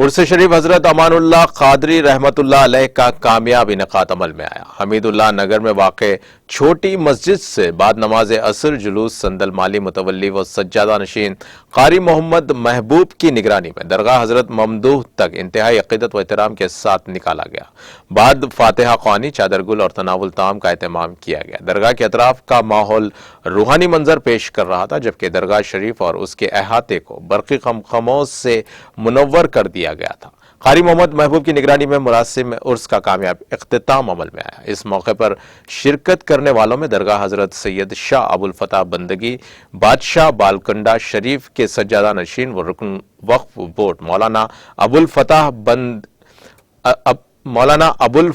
उर्स शरीफ हजरत अमानुल्लाह कादरी रहमतुल्लाह अलैह का कामयाब इनेकाद अमल में आया। हमीदुल्लाह नगर में वाक़े छोटी मस्जिद से बाद नमाज असर जुलूस संदल माली मुतवल्ली व सज्जादा नशीन कारी मोहम्मद महबूब की निगरानी में दरगाह हजरत ममदूह तक इंतहाई अक़ीदत व एहतराम के साथ निकाला गया। बाद फातिहा ख़्वानी, चादर गुल और तनावुल ताम का एहतमाम किया गया। दरगाह के अतराफ का माहौल रूहानी मंजर पेश कर रहा था, जबकि दरगाह शरीफ और उसके अहाते को बरक़ी खमखमोश से मुनव्वर कर दिया गया था। कारी मोहम्मद महबूब की निगरानी में मुरासिम उर्स का कामयाब इख्तिताम अमल में आया। इस मौके पर शिरकत करने वालों में दरगाह हजरत सैयद शाह अबुल फतह बंदगी बादशाह बालकंडा शरीफ के सज्जादा नशीन व रुकन वक्फ बोर्ड मौलाना अबुल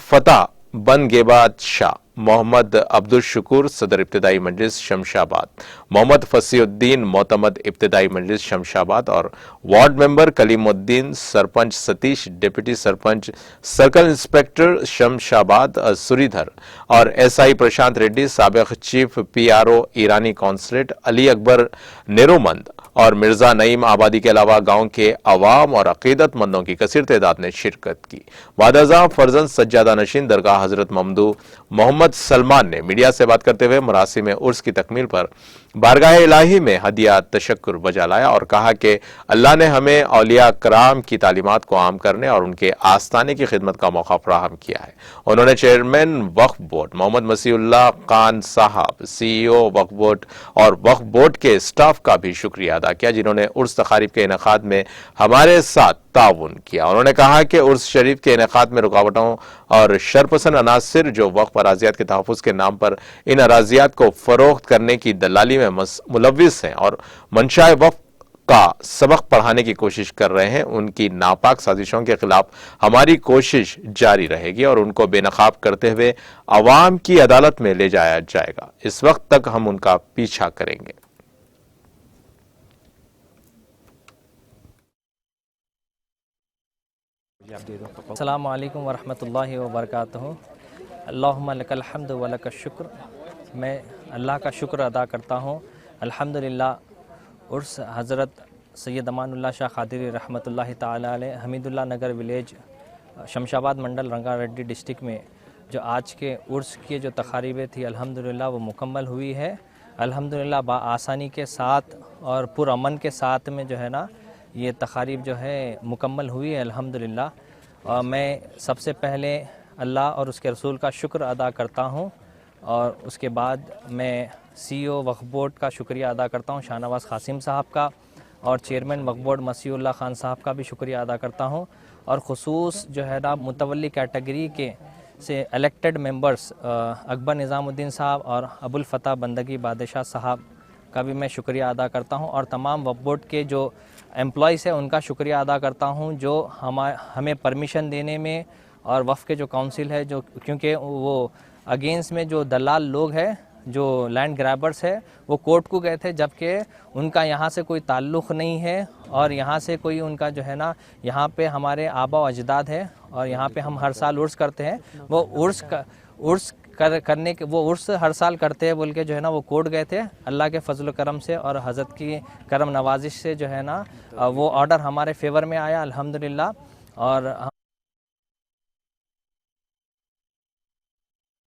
फतह बनगेबाद शाह, मोहम्मद अब्दुल शुक्र सदर इब्तिदाई मजलिस शमशाबाद, मोहम्मद फसीउद्दीन मोतमद इब्तिदाई मजलिस शमशाबाद और ward member Kalimuddin, sarpanch Satish, deputy sarpanch circle inspector Shamshabad Sridhar और एसआई प्रशांत रेड्डी, साबिक चीफ पीआरओ ईरानी कौंसलेट अली अकबर नेरोमंद और मिर्जा नईम आबादी के अलावा गांव के अवाम और अकीदतमंदों की कसीर तादाद ने शिरकत की। वादजा फर्जन सज्जादा नशीन दरगाह हजरत ममदू मोहम्मद सलमान ने मीडिया से बात करते हुए मरासिम उर्स की तकमील पर बारगाह इलाही में हदिया तशक्कुर बजा लाया और कहा कि अल्लाह ने हमें औलिया कराम की तालीमात को आम करने और उनके आस्ताने की खिदमत का मौका फराहम किया है। उन्होंने चेयरमैन वक्फ बोर्ड मोहम्मद मसीउल्लाह खान साहब, सीईओ वक्फ बोर्ड और वक्फ बोर्ड के स्टाफ का भी शुक्रिया अदा किया, जिन्होंने उर्स तकारीब के इनेकाद में हमारे साथ ताउन किया। उन्होंने कहा कि उर्स शरीफ के इनेकाद में रुकावटों और शरपसंद अनासिर जो वक्फ अराजियात के तहफ़्फ़ुज़ के नाम पर इन अराजियात को फरोख्त करने की दलाली में मुलव्विस हैं और मंशाए वक्फ का सबक पढ़ाने की कोशिश कर रहे हैं, उनकी नापाक साजिशों के खिलाफ हमारी कोशिश जारी रहेगी और उनको बेनकाब करते हुए अवाम की अदालत में ले जाया जाएगा। इस वक्त तक हम उनका पीछा करेंगे। अस्सलामु अलैकुम वरहमतुल्लाहि वबरकातुहू। अल्लाहुम्मा लकल हम्द व लकश शुक्र। मैं अल्लाह का शुक्र अदा करता हूँ। अल्हम्दुलिल्लाह उर्स हज़रत सैयद अमानुल्लाह शाह कादरी रहमतुल्लाहि ताला अलैह हमीदुल्लाह नगर विलेज शमशाबाद मंडल रंगारेड्डी डिस्ट्रिक्ट में जो आज के उर्स की जो तकारीबें थी अल्हम्दुलिल्लाह वो मुकम्मल हुई है। अल्हम्दुलिल्लाह आसानी के साथ और पुरअमन के साथ में जो है ना ये तकारीब जो है मुकम्मल हुई है अल्हम्दुलिल्लाह। मैं सबसे पहले अल्लाह और उसके रसूल का शुक्र अदा करता हूँ और उसके बाद मैं सीईओ वक्फ बोर्ड का शुक्रिया अदा करता हूँ शाहनवाज़ कासिम साहब का और चेयरमैन वक्फ बोर्ड मसीउल्लाह खान साहब का भी शुक्रिया अदा करता हूँ और ख़ुसूस जो है ना मुतवल्ली कैटेगरी के से इलेक्टेड मेंबर्स अकबर निज़ामुद्दीन साहब और अबुल फतह बंदगी बादशाह साहब का भी मैं शुक्रिया अदा करता हूं और तमाम वक्फ बोर्ड के जो एम्प्लॉइज़ हैं उनका शुक्रिया अदा करता हूं जो हमें परमिशन देने में और वक्फ के जो काउंसिल है जो क्योंकि वो अगेंस्ट में जो दलाल लोग हैं जो लैंड ग्रैबर्स है वो कोर्ट को गए थे, जबकि उनका यहाँ से कोई ताल्लुक़ नहीं है और यहाँ से कोई उनका जो है ना यहाँ पे हमारे आबा व अजदाद है और यहाँ पे हम हर साल उर्स करते हैं। वो उर्स करने के वो उर्स हर साल करते हैं बोल के जो है ना वो कोर्ट गए थे। अल्लाह के फजल करम से और हज़रत की करम नवाजिश से जो है ना वो ऑर्डर हमारे फेवर में आया अल्हम्दुलिल्लाह। और